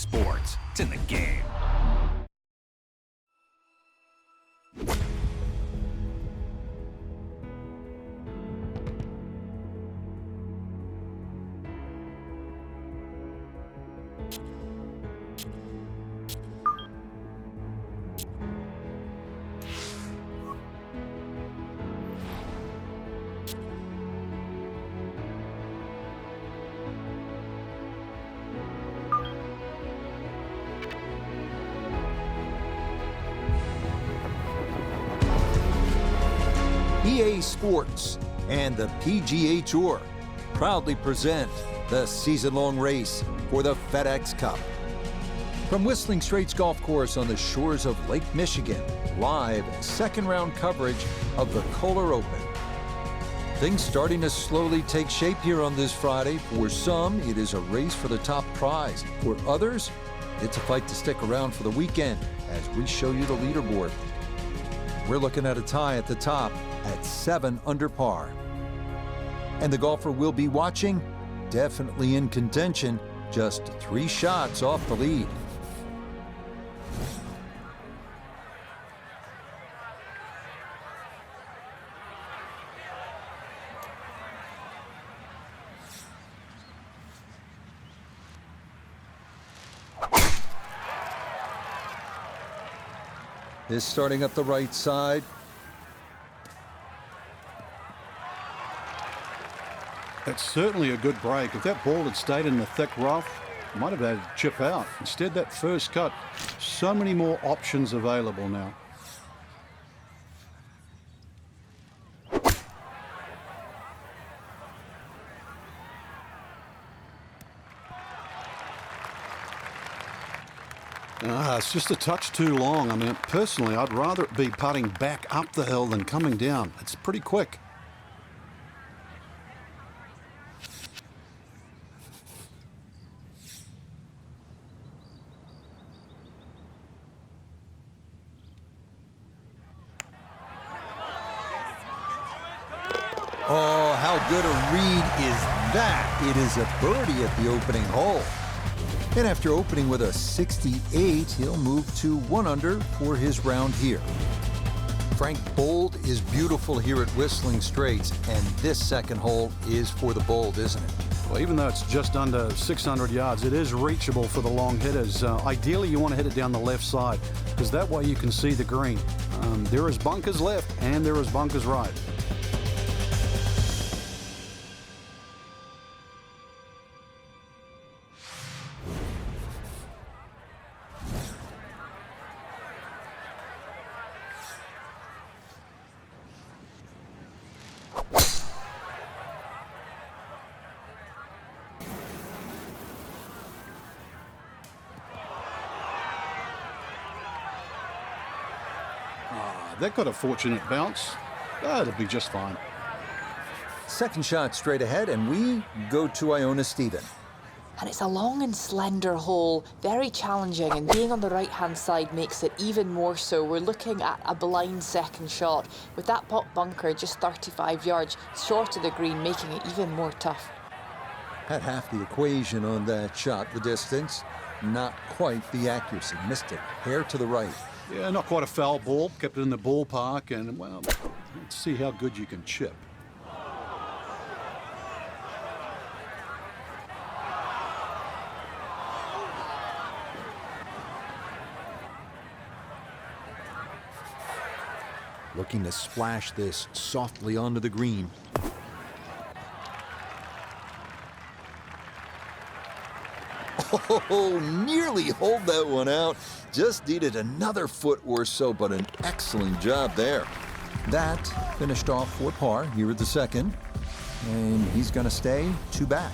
sports. It's in the game. EA Sports and the PGA Tour proudly present the season-long race for the FedEx Cup. From Whistling Straits Golf Course on the shores of Lake Michigan, live second-round coverage of the Kohler Open. Things starting to slowly take shape here on this Friday. For some, it is a race for the top prize. For others, it's a fight to stick around for the weekend as we show you the leaderboard. We're looking at a tie at the top at 7 under par. And the golfer we'll be watching, definitely in contention, just 3 shots off the lead. Is starting up the right side. That's certainly a good break. If that ball had stayed in the thick rough, might have had to chip out. Instead, that first cut, so many more options available now. It's just a touch too long. I mean, personally, I'd rather it be putting back up the hill than coming down. It's pretty quick. Oh, how good a read is that? It is a birdie at the opening hole. And after opening with a 68, he'll move to 1 under for his round here. Frank, Bold is beautiful here at Whistling Straits, and this second hole is for the Bold, isn't it? Well, even though it's just under 600 yards, it is reachable for the long hitters. Ideally, you want to hit it down the left side, because that way you can see the green. There is bunkers left, and there is bunkers right. That got a fortunate bounce. It'll be just fine. Second shot straight ahead, and we go to Iona Stephen. And it's a long and slender hole, very challenging, and being on the right-hand side makes it even more so. We're looking at a blind second shot, with that pot bunker just 35 yards short of the green, making it even more tough. Had half the equation on that shot, the distance, not quite the accuracy. Missed it, hair to the right. Yeah, not quite a foul ball. Kept it in the ballpark, and, well, let's see how good you can chip. Looking to splash this softly onto the green. Oh, nearly hold that one out. Just needed another foot or so, but an excellent job there. That finished off for par here at the second, and he's going to stay 2 back.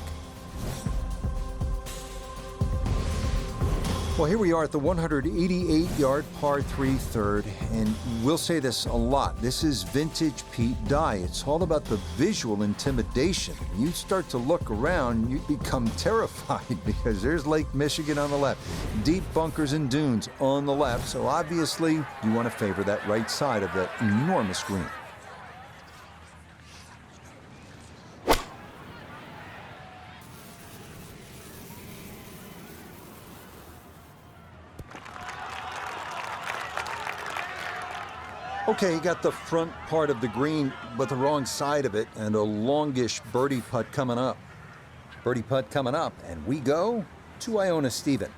Well, here we are at the 188-yard par 3 third, and we'll say this a lot. This is vintage Pete Dye. It's all about the visual intimidation. You start to look around, you become terrified because there's Lake Michigan on the left, deep bunkers and dunes on the left, so obviously you want to favor that right side of that enormous green. Okay, he got the front part of the green, but the wrong side of it, and a longish birdie putt coming up. Birdie putt coming up, and we go to Iona Stephen.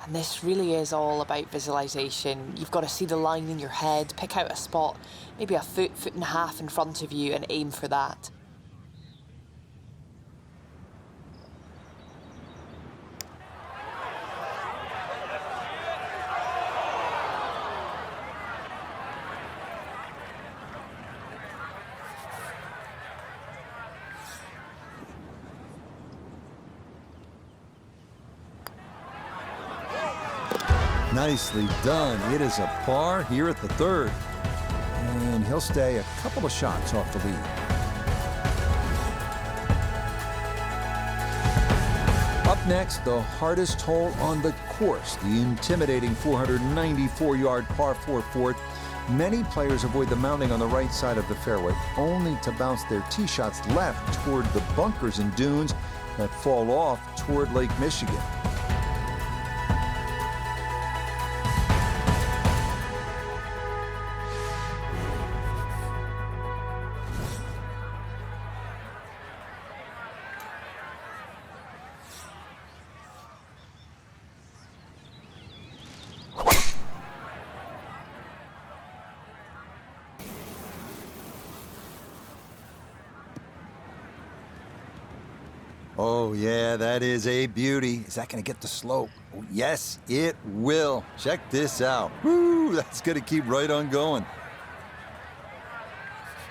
And this really is all about visualization. You've got to see the line in your head, pick out a spot, maybe a foot, foot and a half in front of you, and aim for that. Nicely done. It is a par here at the third. And he'll stay a couple of shots off the lead. Up next, the hardest hole on the course, the intimidating 494-yard par 4 fourth. Many players avoid the mounting on the right side of the fairway, only to bounce their tee shots left toward the bunkers and dunes that fall off toward Lake Michigan. Oh, yeah, that is a beauty. Is that going to get the slope? Oh, yes, it will. Check this out. Woo, that's going to keep right on going.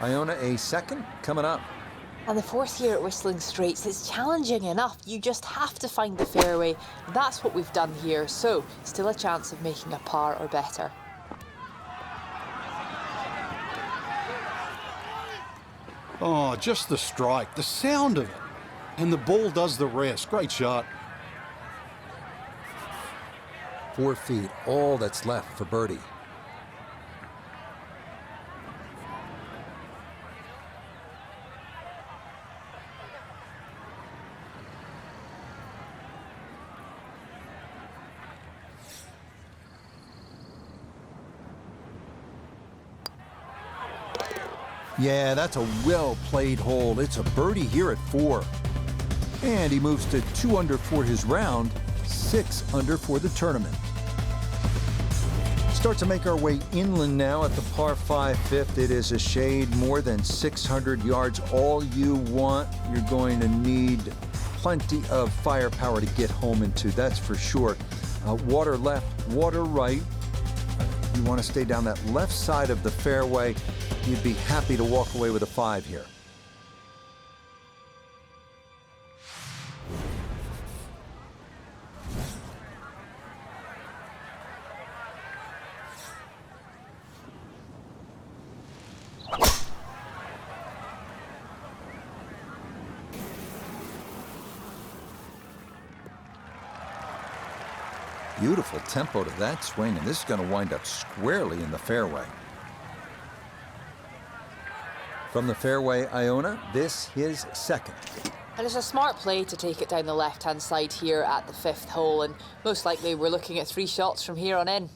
Iona, a second coming up. And the fourth here at Whistling Straits is challenging enough. You just have to find the fairway. That's what we've done here. So, still a chance of making a par or better. Oh, just the strike, the sound of it. And the ball does the rest. Great shot. 4 feet, all that's left for birdie. Yeah, that's a well-played hole. It's a birdie here at 4. And he moves to 2 under for his round, 6 under for the tournament. Start to make our way inland now at the par 5 fifth. It is a shade more than 600 yards. All you want, you're going to need plenty of firepower to get home into, that's for sure. Water left, water right. You want to stay down that left side of the fairway. You'd be happy to walk away with a 5 here. Beautiful tempo to that swing, and this is going to wind up squarely in the fairway. From the fairway, Iona, this his second. And it's a smart play to take it down the left-hand side here at the 5th hole, and most likely we're looking at 3 shots from here on in.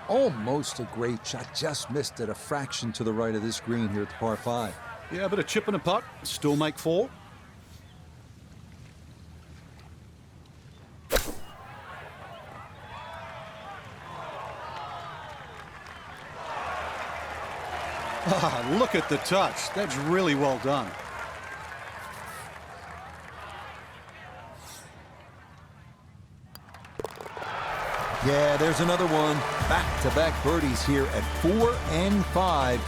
Almost a great shot, just missed it a fraction to the right of this green here at the par 5. Yeah, but a chip and a putt, still make 4. Ah, look at the touch. That's really well done. Yeah, there's another one. Back-to-back birdies here at 4 and 5.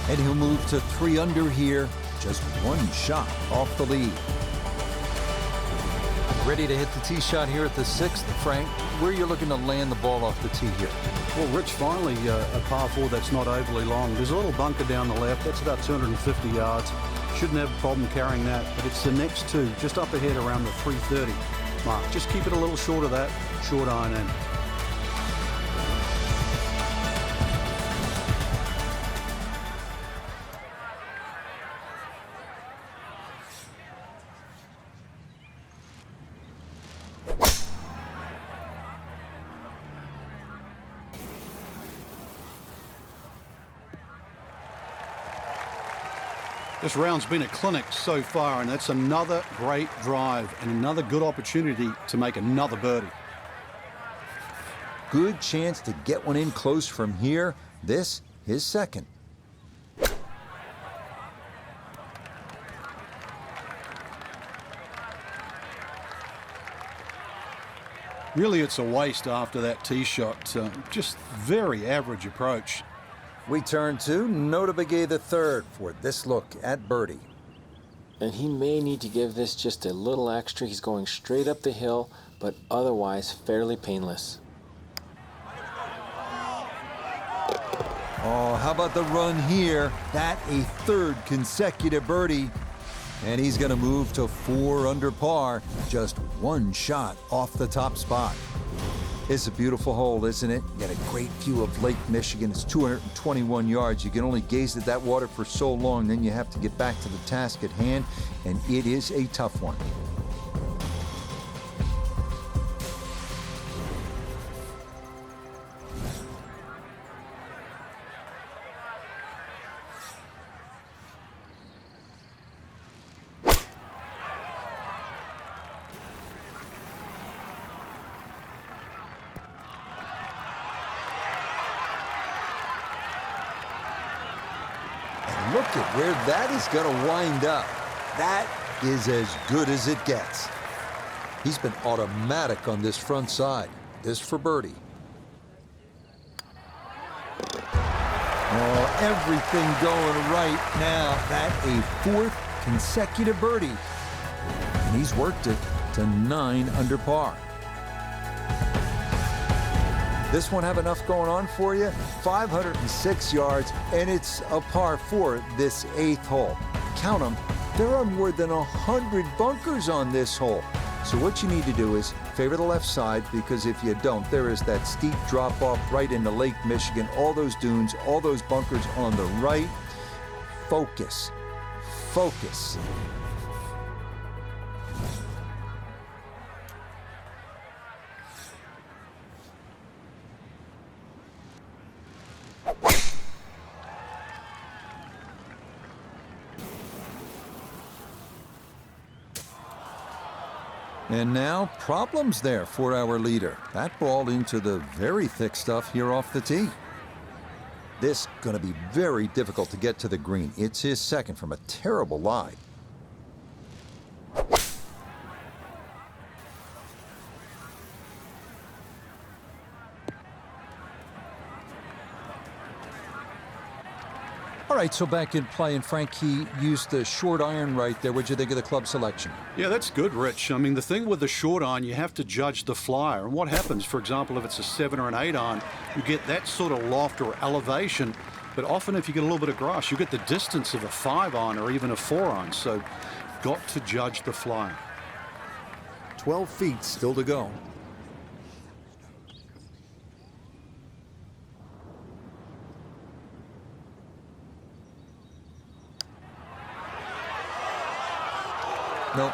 And he'll move to 3 under here. Just 1 shot off the lead. Ready to hit the tee shot here at the 6th. Frank, where are you looking to land the ball off the tee here? Well, Rich, finally a par 4 that's not overly long. There's a little bunker down the left. That's about 250 yards. Shouldn't have a problem carrying that. But it's the next 2, just up ahead around the 330 mark. Just keep it a little short of that. Short iron in. This round's been a clinic so far, and that's another great drive and another good opportunity to make another birdie. Good chance to get one in close from here. This, his second. Really, it's a waste after that tee shot. Just very average approach. We turn to Nota Begay III for this look at birdie. And he may need to give this just a little extra. He's going straight up the hill, but otherwise fairly painless. Oh, how about the run here? That a third consecutive birdie. And he's going to move to 4 under par, just one shot off the top spot. It's a beautiful hole, isn't it? You got a great view of Lake Michigan. It's 221 yards. You can only gaze at that water for so long, then you have to get back to the task at hand, and it is a tough one. Look at where that is going to wind up. That is as good as it gets. He's been automatic on this front side. This for birdie. Oh, everything going right now. That a 4th consecutive birdie. And he's worked it to 9 under par. This one have enough going on for you? 506 yards, and it's a par 4 this 8th hole. Count them, there are more than 100 bunkers on this hole. So what you need to do is favor the left side, because if you don't, there is that steep drop off right into Lake Michigan, all those dunes, all those bunkers on the right. Focus, focus. And now, problems there for our leader. That ball into the very thick stuff here off the tee. This going to be very difficult to get to the green. It's his second from a terrible lie. All right, so back in play, and Frank, he used the short iron right there. What'd you think of the club selection? Yeah, that's good, Rich. I mean, the thing with the short iron, you have to judge the flyer. And what happens, for example, if it's a 7 or an 8 iron, you get that sort of loft or elevation. But often if you get a little bit of grass, you get the distance of a 5 iron or even a 4 iron. So got to judge the flyer. 12 feet still to go. Nope.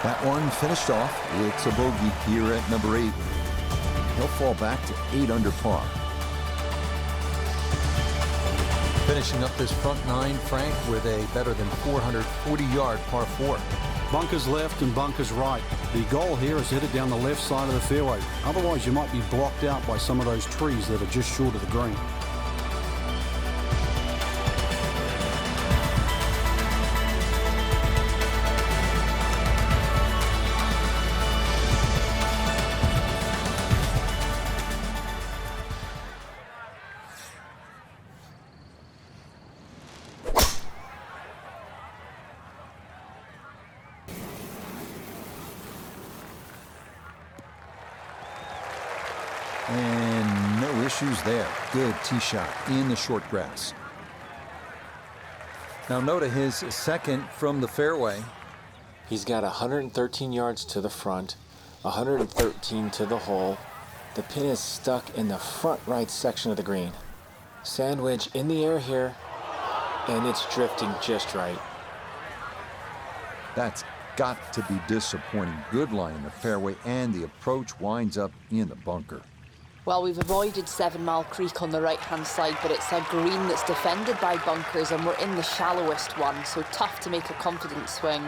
That one finished off. It's a bogey here at number 8. He'll fall back to 8 under par. Finishing up this front 9, Frank, with a better than 440-yard par 4. Bunkers left and bunkers right. The goal here is to hit it down the left side of the fairway. Otherwise, you might be blocked out by some of those trees that are just short of the green. And no issues there. Good tee shot in the short grass. Now Nota his second from the fairway. He's got 113 yards to the front, 113 to the hole. The pin is stuck in the front right section of the green. Sandwich in the air here, and it's drifting just right. That's got to be disappointing. Good lie in the fairway, and the approach winds up in the bunker. Well, we've avoided 7 Mile Creek on the right-hand side, but it's a green that's defended by bunkers, and we're in the shallowest one, so tough to make a confident swing.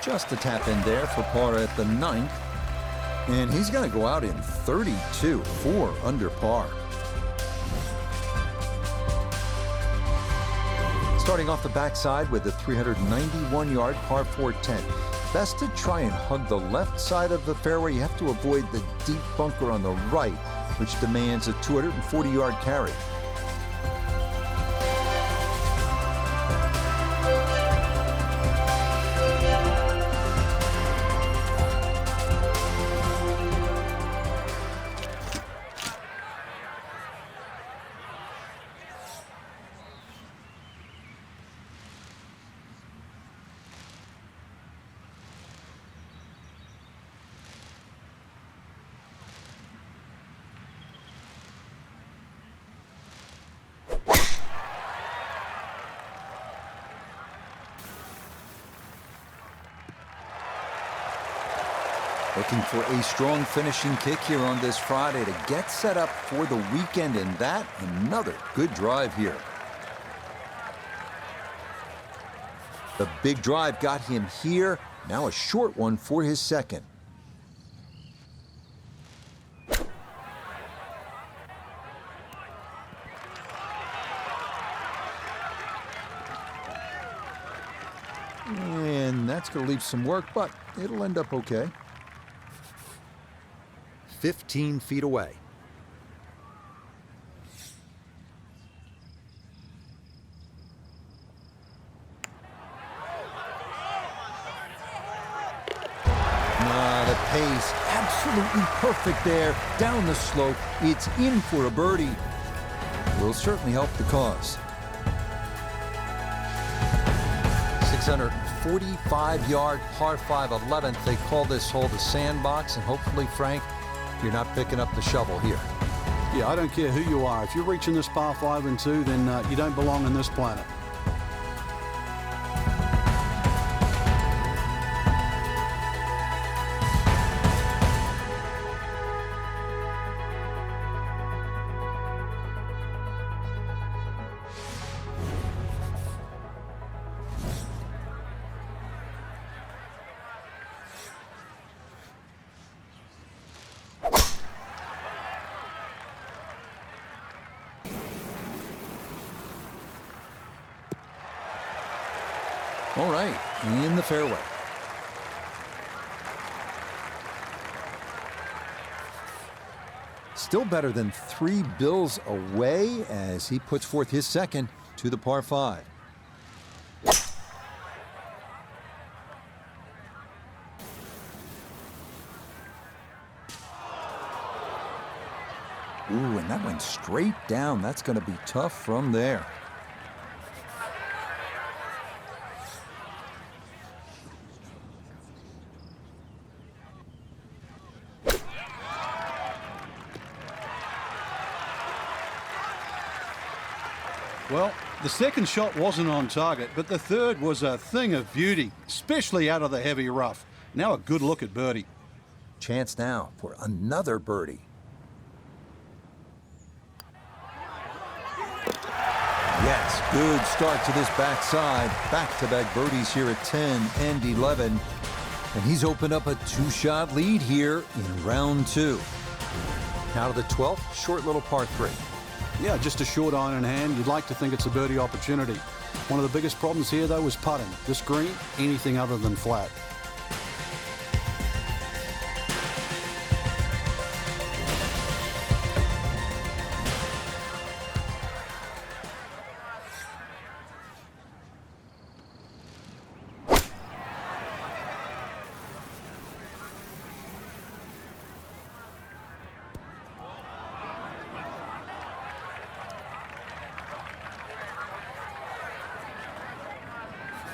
Just a tap in there for par at the 9th. And he's going to go out in 32, 4 under par. Starting off the backside with a 391-yard par 4-10. Best to try and hug the left side of the fairway. You have to avoid the deep bunker on the right, which demands a 240-yard carry. Looking for a strong finishing kick here on this Friday to get set up for the weekend, and that another good drive here. The big drive got him here. Now a short one for his second. And that's going to leave some work, but it'll end up okay. 15 feet away. The pace, absolutely perfect there. Down the slope, it's in for a birdie. Will certainly help the cause. 645-yard par 5 11th. They call this hole the sandbox, and hopefully, Frank, you're not picking up the shovel here. Yeah, I don't care who you are. If you're reaching this par 5 and 2, then you don't belong on this planet. All right, in the fairway. Still better than 3 bills away as he puts forth his second to the par 5. Ooh, and that went straight down. That's going to be tough from there. Well, the second shot wasn't on target, but the third was a thing of beauty, especially out of the heavy rough. Now a good look at birdie. Chance now for another birdie. Yes, good start to this backside. Back-to-back birdies here at 10 and 11. And he's opened up a 2-shot lead here in round 2. Now to the 12th, short little par 3. Yeah, just a short iron in hand. You'd like to think it's a birdie opportunity. One of the biggest problems here, though, is putting. This green, anything other than flat.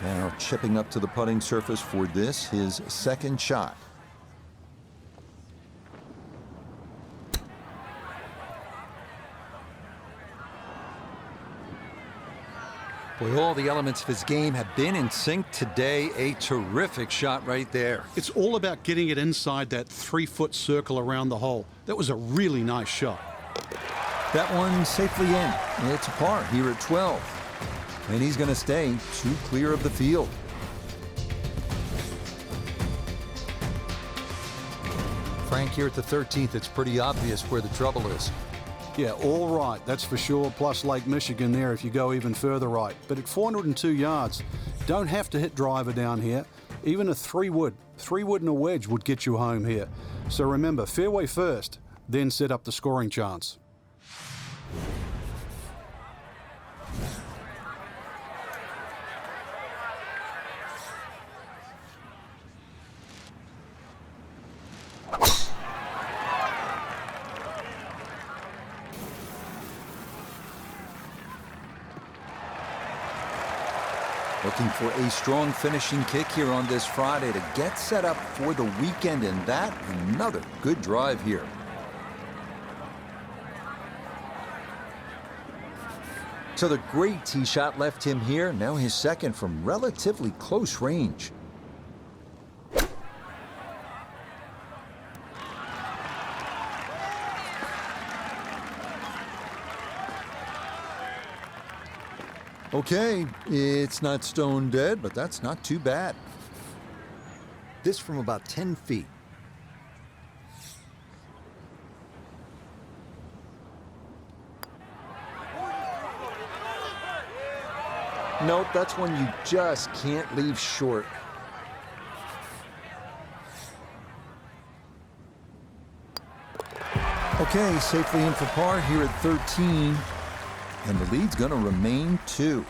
Now chipping up to the putting surface for this, his second shot. Boy, all the elements of his game have been in sync today. A terrific shot right there. It's all about getting it inside that 3-foot circle around the hole. That was a really nice shot. That one safely in. It's a par here at 12. And he's going to stay 2 clear of the field. Frank, here at the 13th, it's pretty obvious where the trouble is. Yeah, all right, that's for sure, plus Lake Michigan there if you go even further right. But at 402 yards, don't have to hit driver down here. Even a 3-wood and a wedge would get you home here. So remember, fairway first, then set up the scoring chance. Looking for a strong finishing kick here on this Friday to get set up for the weekend, and that another good drive here. So the great tee shot left him here. Now his second from relatively close range. Okay, it's not stone dead, but that's not too bad. This from about 10 feet. Nope, that's one you just can't leave short. Okay, safely in for par here at 13. And the lead's going to remain 2.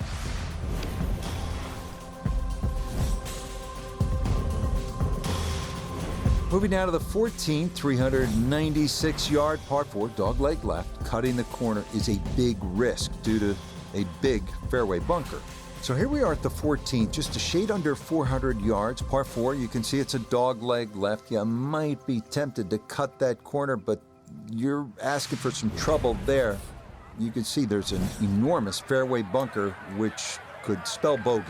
Moving down to the 14th, 396-yard par 4, dogleg left. Cutting the corner is a big risk due to a big fairway bunker. So here we are at the 14th, just a shade under 400 yards, par 4. You can see it's a dogleg left. You might be tempted to cut that corner, but you're asking for some trouble there. You can see there's an enormous fairway bunker, which could spell bogey.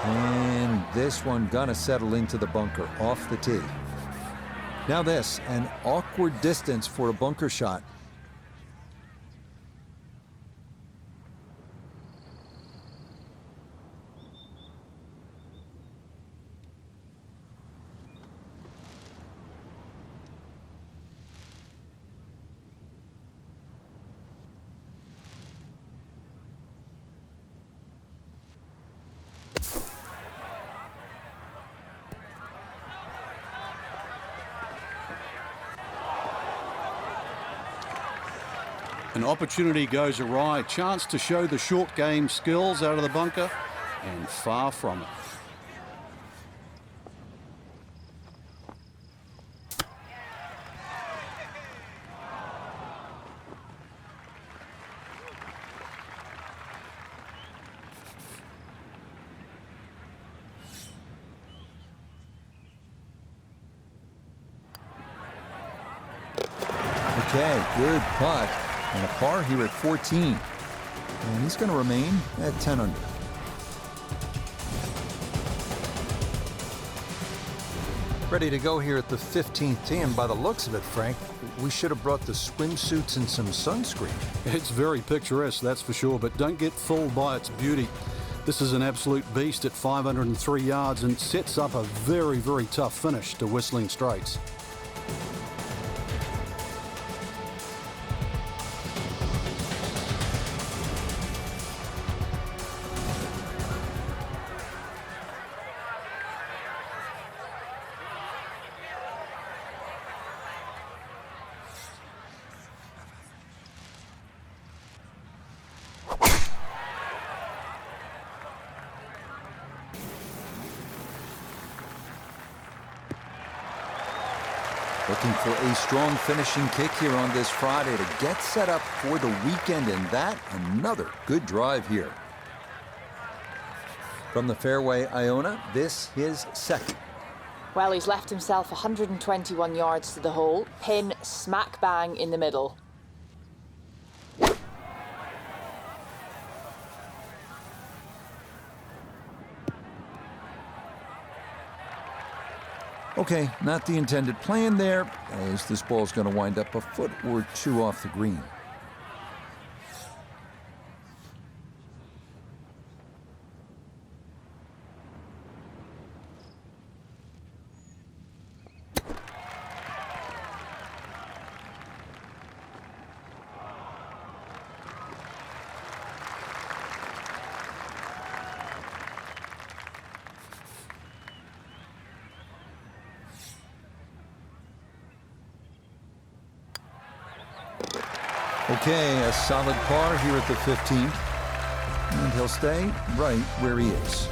And this one gonna settle into the bunker off the tee. Now this, an awkward distance for a bunker shot. An opportunity goes awry, chance to show the short game skills out of the bunker, and far from it. Okay, good putt. And a par here at 14. And he's going to remain at 10 under. Ready to go here at the 15th tee, and by the looks of it, Frank, we should have brought the swimsuits and some sunscreen. It's very picturesque, that's for sure, but don't get fooled by its beauty. This is an absolute beast at 503 yards and sets up a very, very tough finish to Whistling Straits. Looking for a strong finishing kick here on this Friday to get set up for the weekend, and that another good drive here. From the fairway, Iona, this his second. Well, he's left himself 121 yards to the hole, pin smack bang in the middle. Okay, not the intended plan there, as this ball's going to wind up a foot or two off the green. Okay, a solid par here at the 15th. And he'll stay right where he is.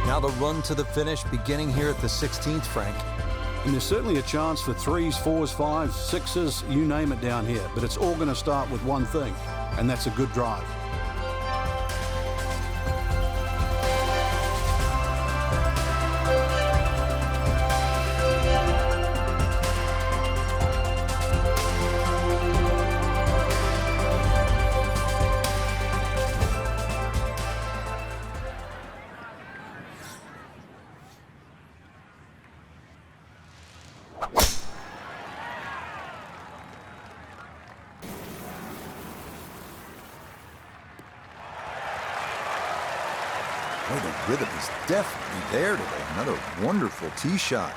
Now the run to the finish beginning here at the 16th, Frank. And there's certainly a chance for 3s, 4s, 5s, 6s, you name it down here. But it's all going to start with one thing, and that's a good drive. Boy, the rhythm is definitely there today. Another wonderful tee shot.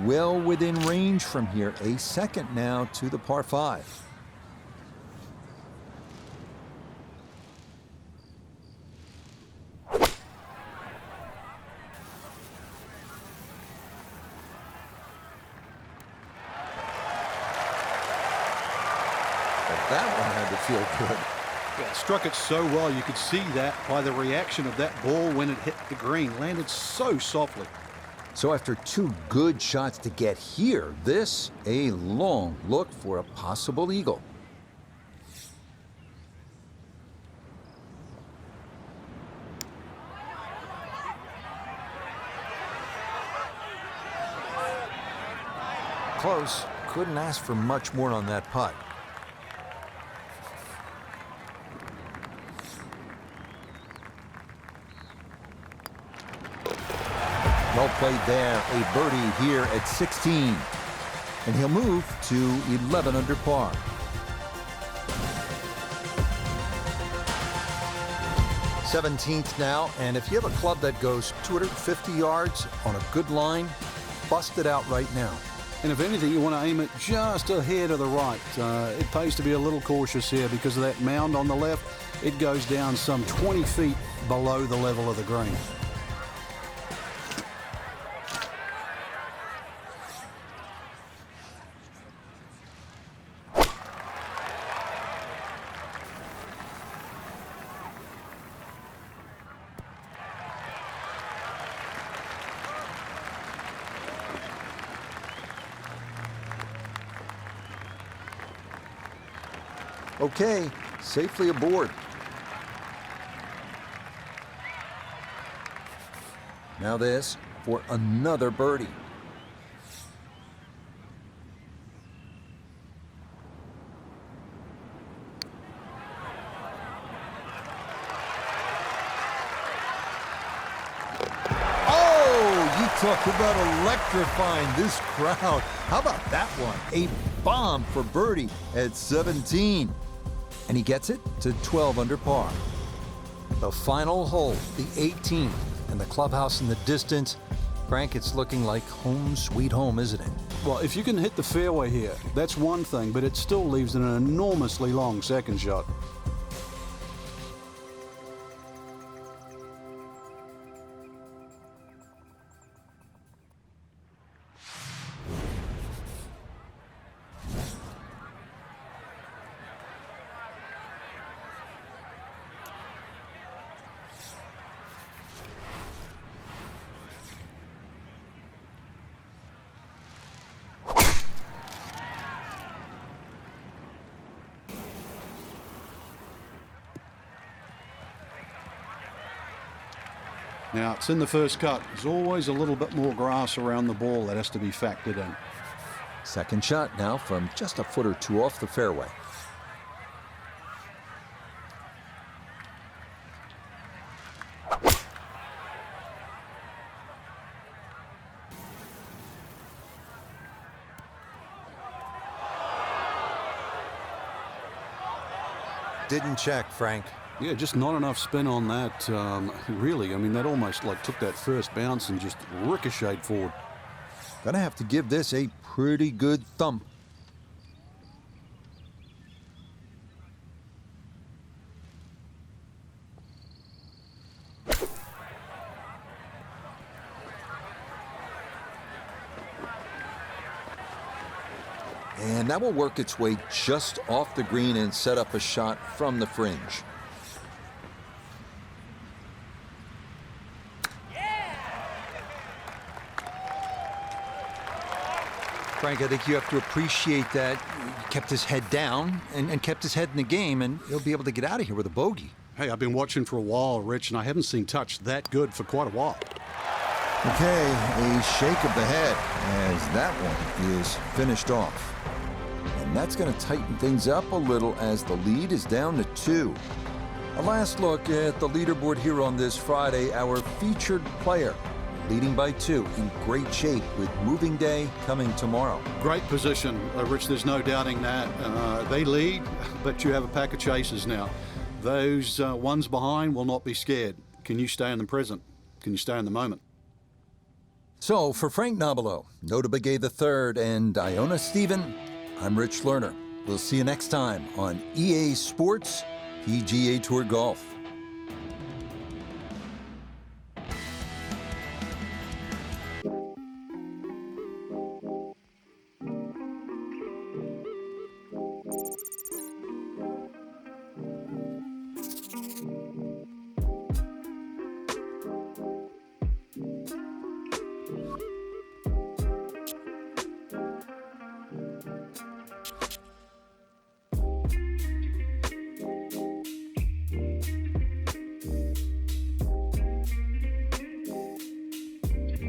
Well within range from here. A second now to the par 5. That one had to feel good. Yeah, struck it so well, you could see that by the reaction of that ball when it hit the green. Landed so softly. So after two good shots to get here, this a long look for a possible eagle. Close. Couldn't ask for much more on that putt. Well played there, a birdie here at 16. And he'll move to 11 under par. '17th now, and if you have a club that goes 250 yards on a good line, bust it out right now. And if anything, you want to aim it just a hair to the right. It pays to be a little cautious here because of that mound on the left. It goes down some 20 feet below the level of the green. Okay, safely aboard. Now this for another birdie. Talk about electrifying this crowd. How about that one? A bomb for birdie at 17. And he gets it to 12 under par. The final hole, the 18th, and the clubhouse in the distance. Frank, it's looking like home sweet home, isn't it? Well, if you can hit the fairway here, that's one thing, but it still leaves an enormously long second shot. Now, it's in the first cut. There's always a little bit more grass around the ball that has to be factored in. Second shot now from just a foot or two off the fairway. Didn't check, Frank. Yeah, just not enough spin on that. Really, I mean, that almost like took that first bounce and just ricocheted forward. Gonna have to give this a pretty good thump. And that will work its way just off the green and set up a shot from the fringe. Frank, I think you have to appreciate that he kept his head down and kept his head in the game, and he'll be able to get out of here with a bogey. Hey, I've been watching for a while, Rich, and I haven't seen touch that good for quite a while. Okay, a shake of the head as that one is finished off. And that's going to tighten things up a little as the lead is down to 2. A last look at the leaderboard here on this Friday. Our featured player leading by 2, in great shape with moving day coming tomorrow. Great position, Rich, there's no doubting that. They lead, but you have a pack of chasers now. Those ones behind will not be scared. Can you stay in the present? Can you stay in the moment? So for Frank Nobilo, Nota Begay III, and Iona Stephen, I'm Rich Lerner. We'll see you next time on EA Sports PGA Tour Golf.